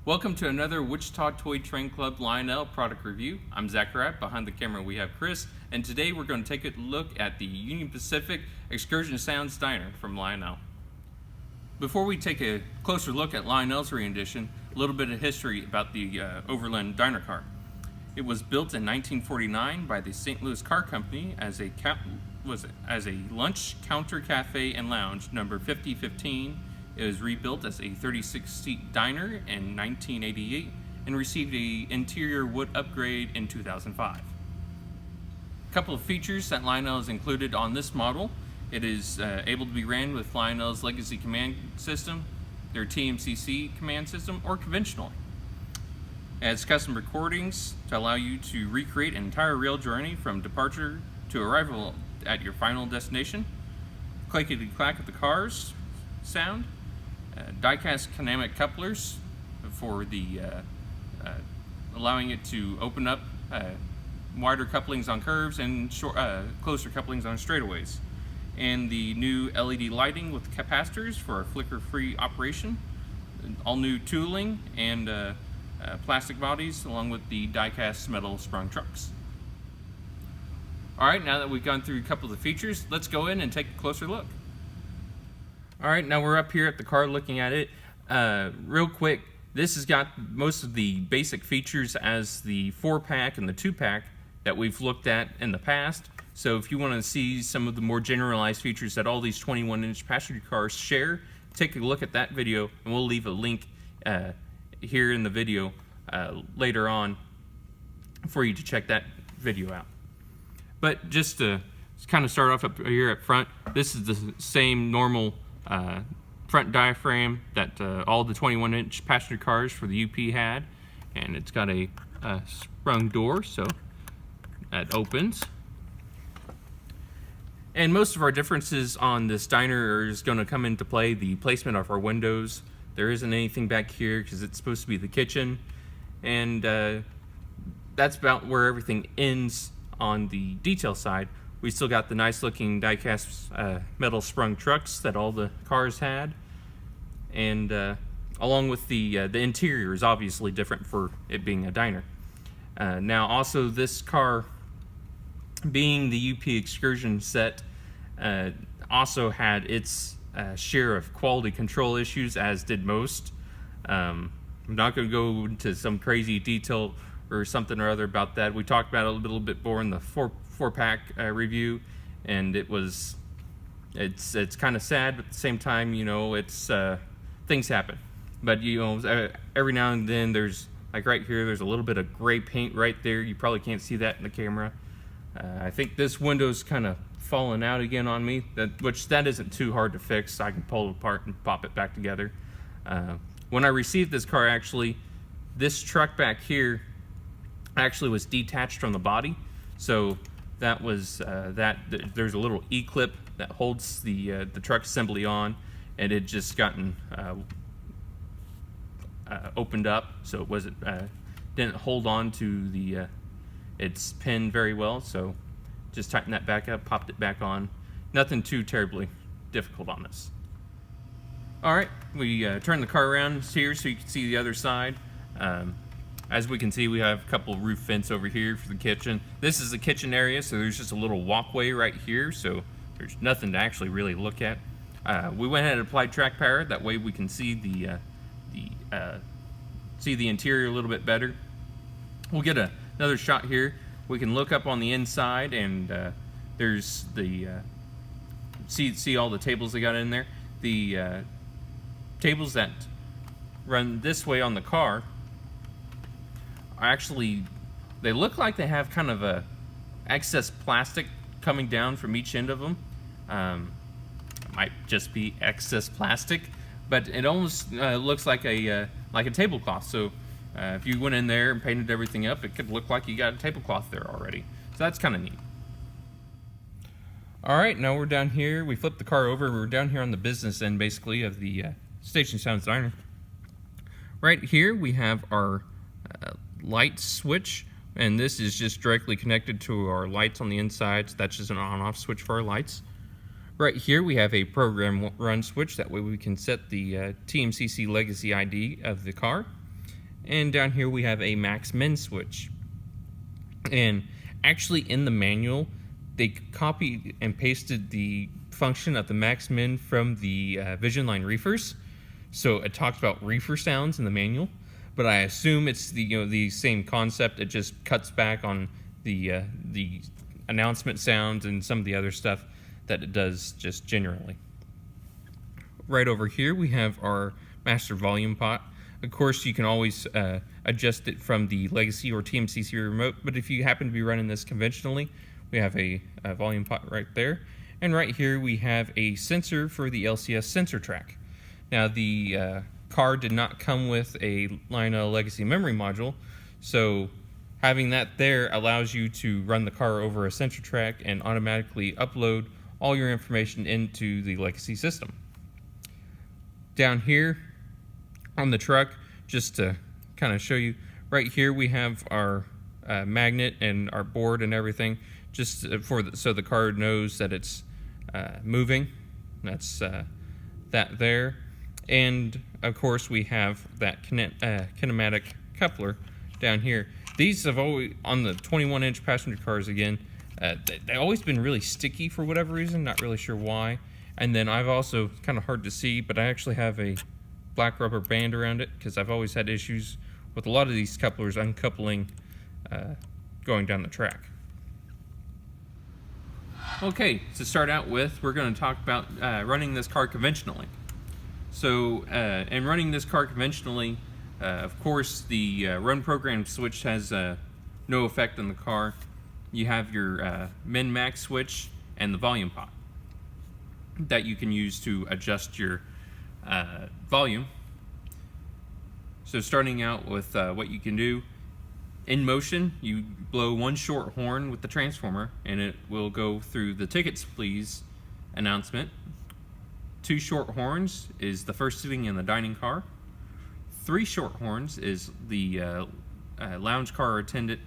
Welcome to another Wichita Toy Train Club Lionel product review. I'm Zachariah. Behind the camera we have Chris, and today we're going to take a look at the Union Pacific Excursion Sounds Diner from Lionel. Before we take a closer look at Lionel's rendition, a little bit of history about the Overland Diner car. It was built in 1949 by the St. Louis Car Company as a lunch counter cafe and lounge number 5015. It was rebuilt as a 36-seat diner in 1988 and received an interior wood upgrade in 2005. A couple of features that Lionel has included on this model. It is able to be ran with Lionel's legacy command system, their TMCC command system, or conventionally. It has custom recordings to allow you to recreate an entire rail journey from departure to arrival at your final destination. Clickety-clack of the cars sound. Die-cast kinematic couplers for the allowing it to open up wider couplings on curves and closer couplings on straightaways. And the new LED lighting with capacitors for a flicker-free operation. All new tooling and plastic bodies along with the die-cast metal sprung trucks. Alright, now that we've gone through a couple of the features, let's go in and take a closer look. Alright, now we're up here at the car looking at it. Real quick, this has got most of the basic features as the 4-pack and the 2-pack that we've looked at in the past. So if you want to see some of the more generalized features that all these 21-inch passenger cars share, take a look at that video, and we'll leave a link here in the video later on for you to check that video out. But just to kind of start off up here at front, this is the same normal front diaphragm that all the 21-inch passenger cars for the UP had, and it's got a sprung door, so that opens. And most of our differences on this diner is going to come into play the placement of our windows. There isn't anything back here because it's supposed to be the kitchen, and that's about where everything ends on the detail side. We still got the nice looking die-cast metal sprung trucks that all the cars had, and along with the interior is obviously different for it being a diner. Now also this car, being the UP Excursion set, also had its share of quality control issues, as did most. I'm not going to go into some crazy detail or something or other about that. We talked about it a little bit more in the 4-pack review, and it's kind of sad, but at the same time, you know, it's things happen. But you know, every now and then there's, like right here, there's a little bit of gray paint right there. You probably can't see that in the camera. I think this window's kind of fallen out again on me, which isn't too hard to fix. I can pull it apart and pop it back together. When I received this car, actually, this truck back here actually was detached from the body, so that was there's a little E-clip that holds the truck assembly on, and it just gotten opened up, so it wasn't didn't hold on to the its pin very well, so just tightened that back up, popped it back on. Nothing too terribly difficult on this. Alright, we turn the car around here so you can see the other side. As we can see, we have a couple roof vents over here for the kitchen. This is the kitchen area, so there's just a little walkway right here, so there's nothing to actually really look at. We went ahead and applied track power, that way we can see the interior a little bit better. We'll get another shot here. We can look up on the inside, and there's the see all the tables they got in there. The tables that run this way on the car are actually, they look like they have kind of a excess plastic coming down from each end of them. It might just be excess plastic, but it almost looks like a tablecloth. So if you went in there and painted everything up, it could look like you got a tablecloth there already. So that's kind of neat. Alright, now we're down here. We flipped the car over. We're down here on the business end, basically, of the Station Sounds Diner. Right here we have our light switch, and this is just directly connected to our lights on the inside, so that's just an on-off switch for our lights. Right here we have a program run switch, that way we can set the TMCC legacy ID of the car. And down here we have a max min switch. And actually in the manual, they copied and pasted the function of the max min from the Vision Line reefers. So it talks about reefer sounds in the manual, but I assume it's the same concept. It just cuts back on the announcement sounds and some of the other stuff that it does just generally. Right over here we have our master volume pot. Of course, you can always adjust it from the Legacy or TMCC remote, but if you happen to be running this conventionally, we have a volume pot right there. And right here we have a sensor for the LCS sensor track. Now the car did not come with a Lionel Legacy memory module, so having that there allows you to run the car over a sensor track and automatically upload all your information into the Legacy system. Down here on the truck, just to kind of show you, right here we have our magnet and our board and everything, just so the car knows that it's moving. That's that there. And of course we have that kinematic coupler down here. These have always, on the 21-inch passenger cars again, they've always been really sticky for whatever reason, not really sure why. And then I've also, kind of hard to see, but I actually have a black rubber band around it because I've always had issues with a lot of these couplers uncoupling going down the track. Okay, to start out with, we're going to talk about running this car conventionally. So, in running this car conventionally, of course, the run program switch has no effect on the car. You have your min-max switch and the volume pot that you can use to adjust your volume. So starting out with what you can do, in motion, you blow one short horn with the transformer and it will go through the tickets please announcement. 2 short horns is the first sitting in the dining car. 3 short horns is the lounge car attendant,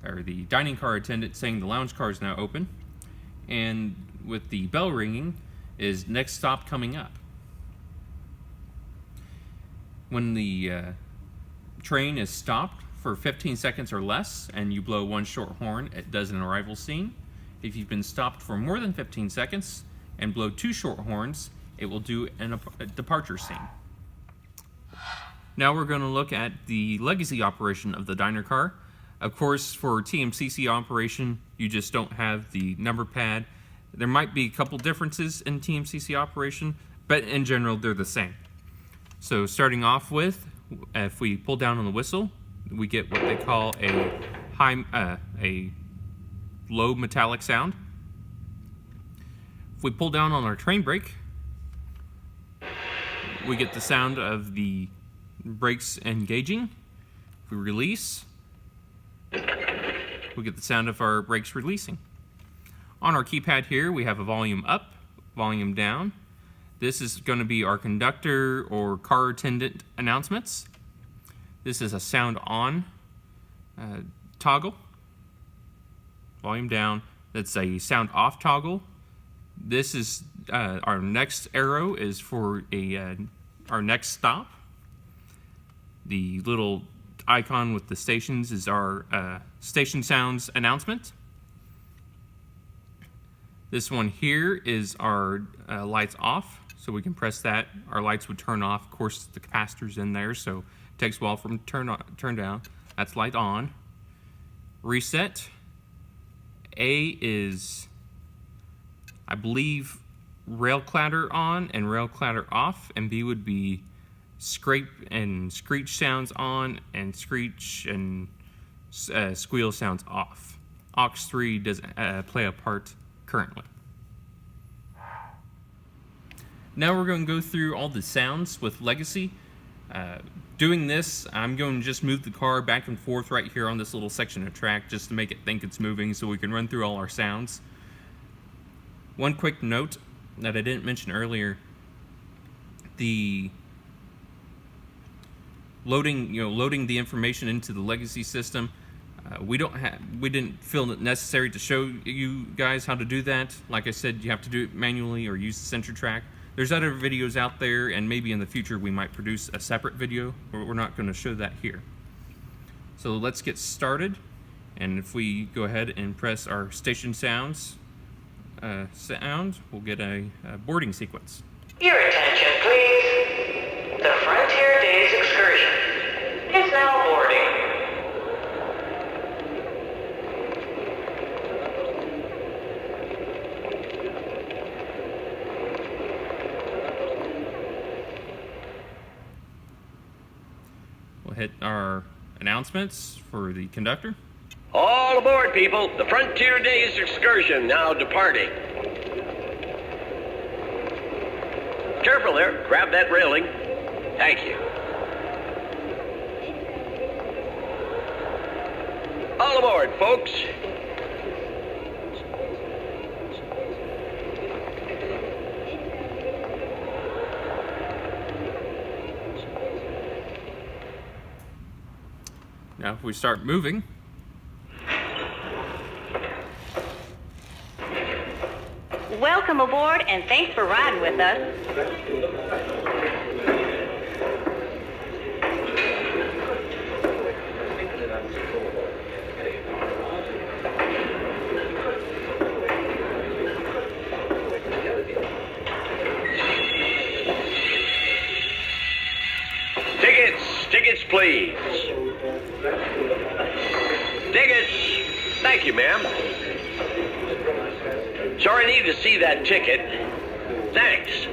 or the dining car attendant saying the lounge car is now open. And with the bell ringing is next stop coming up. When the train is stopped for 15 seconds or less and you blow 1 short horn, it does an arrival scene. If you've been stopped for more than 15 seconds and blow 2 short horns, it will do a departure scene. Now we're going to look at the legacy operation of the diner car. Of course, for TMCC operation, you just don't have the number pad. There might be a couple differences in TMCC operation, but in general, they're the same. So starting off with, if we pull down on the whistle, we get what they call a low metallic sound. If we pull down on our train brake, we get the sound of the brakes engaging. If we release, we get the sound of our brakes releasing. On our keypad here, we have a volume up, volume down. This is going to be our conductor or car attendant announcements. This is a sound on toggle, volume down. That's a sound off toggle. This is our next arrow is for our next stop. The little icon with the stations is our station sounds announcement. This one here is our lights off, so we can press that. Our lights would turn off. Of course, the capacitor's in there, so it takes a while for them to turn down. That's light on. Reset. A is, I believe, rail clatter on and rail clatter off, and B would be scrape and screech sounds on and screech and squeal sounds off. Aux 3 doesn't play a part currently. Now we're going to go through all the sounds with Legacy. Doing this, I'm going to just move the car back and forth right here on this little section of track just to make it think it's moving so we can run through all our sounds. One quick note that I didn't mention earlier, the loading the information into the Legacy system. We didn't feel it necessary to show you guys how to do that. Like I said, you have to do it manually or use the sensor track. There's other videos out there, and maybe in the future we might produce a separate video, but we're not going to show that here. So let's get started, and if we go ahead and press our station sounds sound, we'll get a boarding sequence. Your attention, please. The Frontier Days Excursion is now boarding. We'll hit our announcements for the conductor. All aboard, people. The Frontier Days Excursion now departing. Careful there. Grab that railing. Thank you. All aboard, folks. Now if we start moving, welcome aboard and thanks for riding with us. Tickets, please. Tickets. Thank you, ma'am. Sorry, I need to see that ticket. Thanks.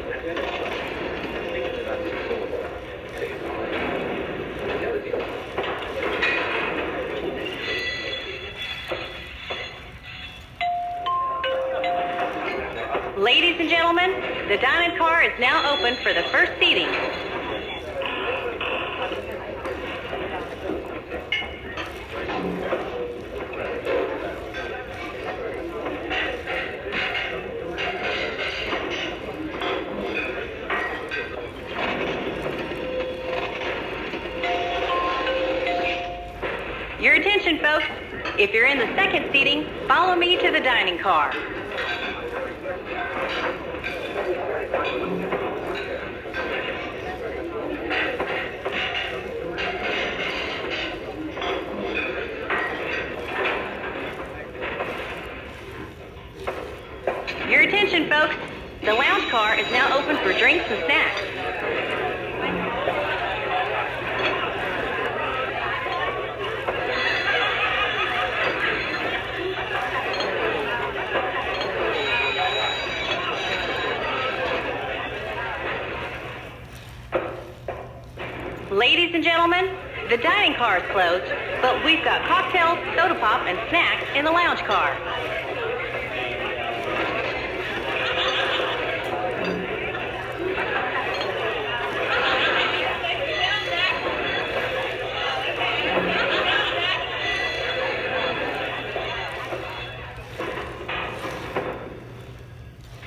Ladies and gentlemen, the dining car is now open for the first seating. Your attention, folks. If you're in the second seating, follow me to the dining car. Your attention, folks. The lounge car is now open for drinks and snacks. Ladies and gentlemen, the dining car is closed, but we've got cocktails, soda pop, and snacks in the lounge car.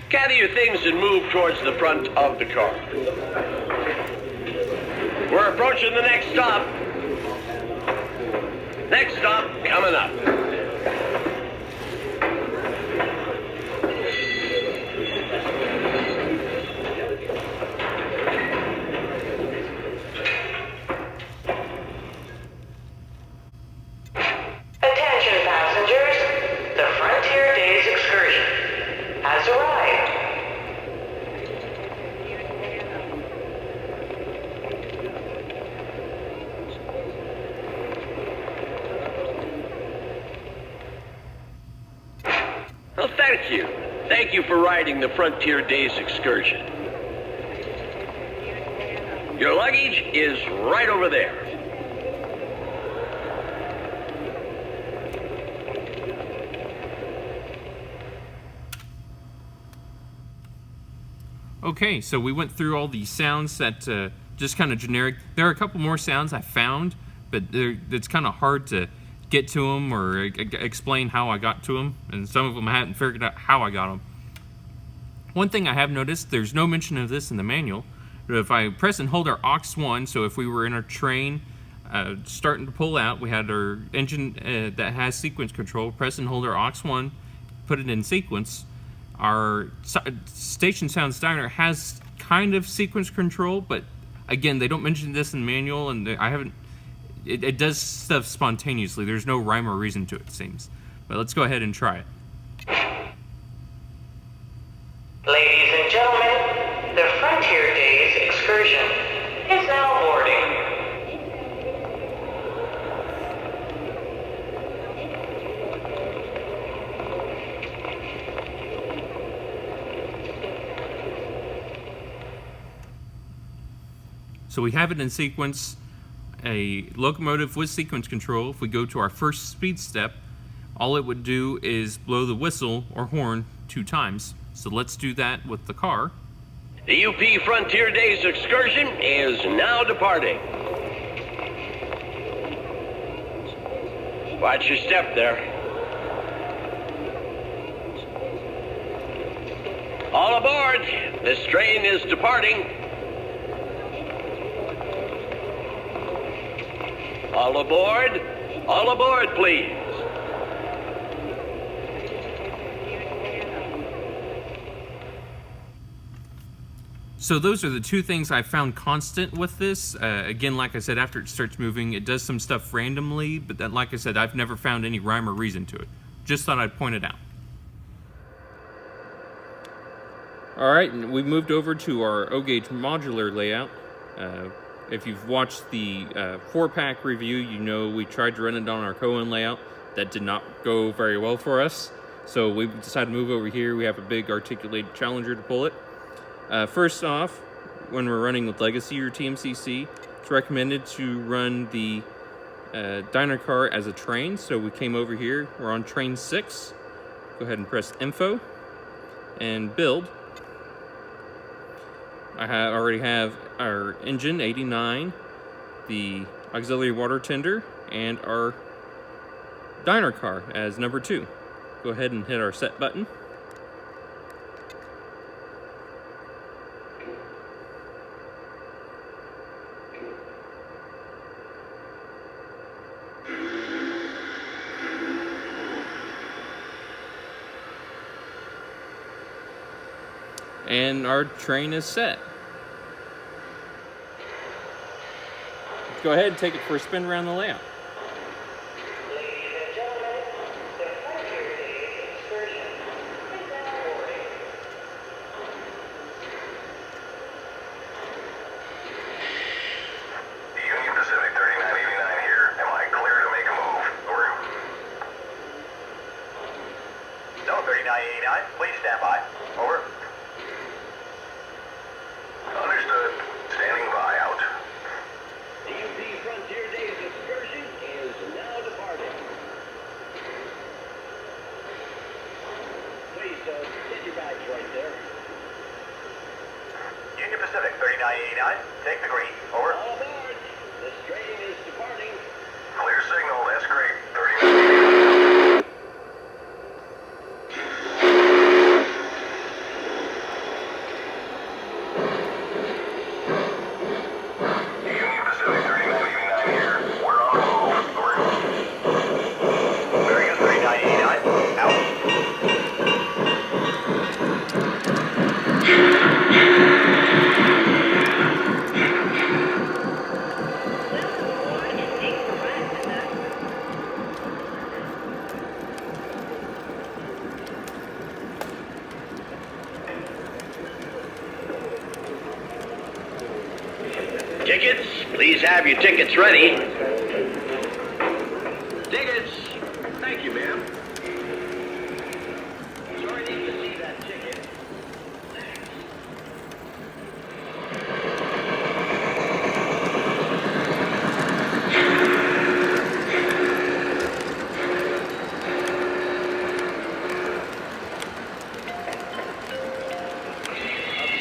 Gather your things and move towards the front of the car. We're approaching the next stop. Next stop coming up. Attention passengers, the Frontier Days Excursion has arrived. Well, thank you. Thank you for riding the Frontier Days Excursion. Your luggage is right over there. Okay, so we went through all the sounds that just kind of generic. There are a couple more sounds I found, but it's kind of hard to get to them or explain how I got to them, and some of them I hadn't figured out how I got them. One thing I have noticed, there's no mention of this in the manual, but if I press and hold our aux 1, so if we were in our train starting to pull out, we had our engine that has sequence control, press and hold our aux 1, put it in sequence. Our Station Sounds Diner has kind of sequence control, but again, they don't mention this in the manual, and I haven't. It does stuff spontaneously. There's no rhyme or reason to it, it seems. But let's go ahead and try it. Ladies and gentlemen, the Frontier Days Excursion is now boarding. So we have it in sequence, a locomotive with sequence control. If we go to our first speed step, all it would do is blow the whistle or horn 2 times. So let's do that with the car. The UP Frontier Days Excursion is now departing. Watch your step there. All aboard! This train is departing. All aboard! All aboard, please! So those are the 2 things I found constant with this. Again, like I said, after it starts moving, it does some stuff randomly, but then, like I said, I've never found any rhyme or reason to it. Just thought I'd point it out. All right, and we moved over to our O-gauge modular layout. If you've watched the 4-pack review, you know we tried to run it on our Cohen layout. That did not go very well for us. So we decided to move over here. We have a big articulated Challenger to pull it. First off, when we're running with Legacy or TMCC, it's recommended to run the diner car as a train. So we came over here. We're on train 6. Go ahead and press Info and Build. I already have our engine, 89, the auxiliary water tender, and our diner car as number 2. Go ahead and hit our set button. And our train is set. Let's go ahead and take it for a spin around the layout. Ladies and gentlemen, the Frontier Days Excursion is now boarding. Union Pacific 3989 here. Am I clear to make a move? Over. No, 3989. Please stand by. Over. Understood. Standing by. Out. The UP Frontier Days Excursion is now departing. Please, get your bags right there. Union Pacific 3989. Take the green. Over. All aboard! This train is departing. Clear signal. That's great. 3989. Union Pacific 3989 here. We're on the move. Over. Very good. 3989. Out. Tickets, please have your tickets ready. Tickets. Thank you, ma'am. Sorry, need to see that ticket. Thanks.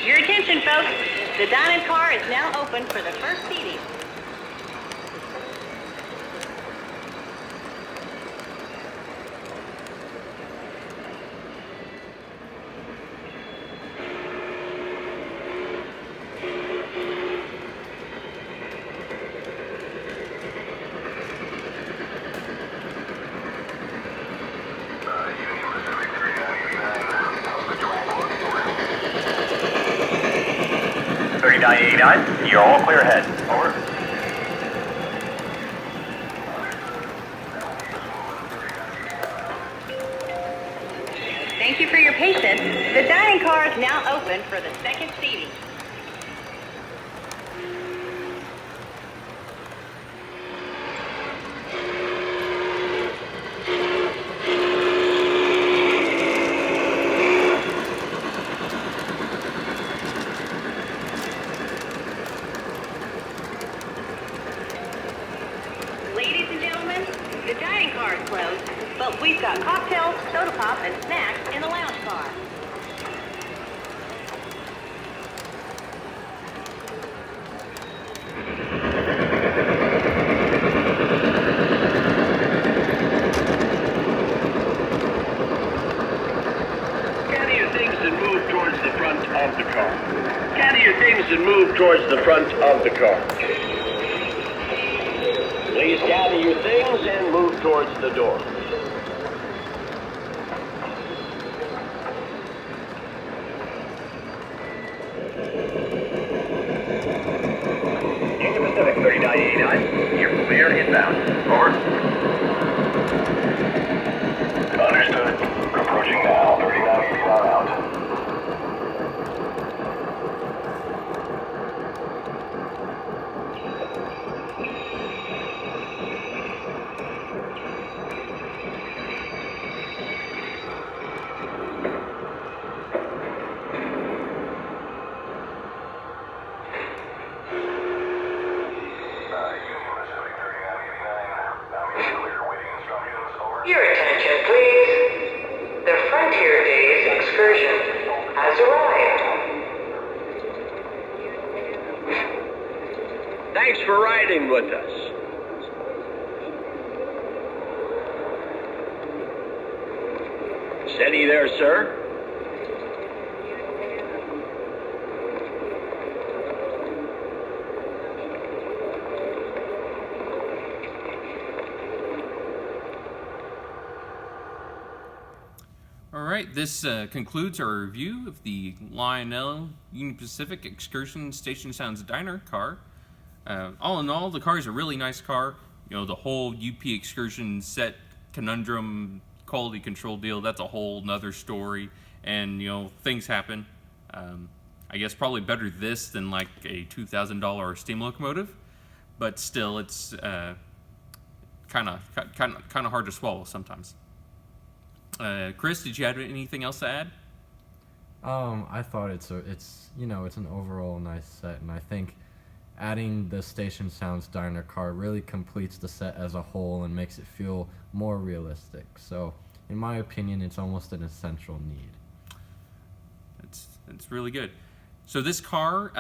Your attention, folks. The dining car is now open for the first seating. Union Pacific 3989. How's the train look? Over. 3989, you're all clear ahead. Over. Thank you for your patience. The dining car is now open for the second seating. Ladies and gentlemen, the dining car is closed, but we've got cocktails, soda pop, and snacks in the lounge car. Gather your things and move towards the front of the car. Gather your things and move towards the front of the car. Please gather your things and move towards the door. Union Pacific 3989, you're clear inbound. Over. Understood. Approaching now, 3989 out. Your attention, please. The Frontier Days Excursion has arrived. Thanks for riding with us. Steady there, sir. All right, this concludes our review of the Lionel Union Pacific Excursion Station Sounds Diner car. All in all, the car is a really nice car. You know, the whole UP Excursion set conundrum quality control deal, that's a whole nother story. And, you know, things happen. I guess probably better this than like a $2,000 steam locomotive. But still, it's kind of hard to swallow sometimes. Chris, did you have anything else to add? I thought it's an overall nice set, and I think adding the Station Sounds Diner car really completes the set as a whole and makes it feel more realistic. So, in my opinion, it's almost an essential need. It's really good. So this car,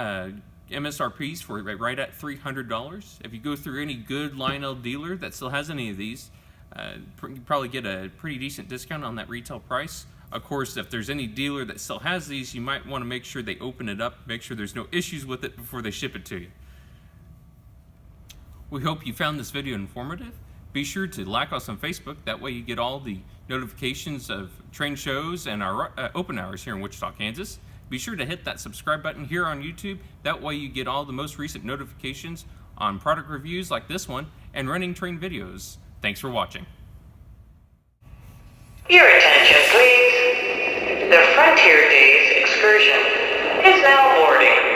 MSRP's for right at $300. If you go through any good Lionel dealer that still has any of these, you probably get a pretty decent discount on that retail price. Of course, if there's any dealer that still has these, you might want to make sure they open it up, make sure there's no issues with it before they ship it to you. We hope you found this video informative. Be sure to like us on Facebook, that way you get all the notifications of train shows and our open hours here in Wichita, Kansas. Be sure to hit that subscribe button here on YouTube, that way you get all the most recent notifications on product reviews like this one and running train videos. Thanks for watching. Your attention, please. The Frontier Days Excursion is now boarding.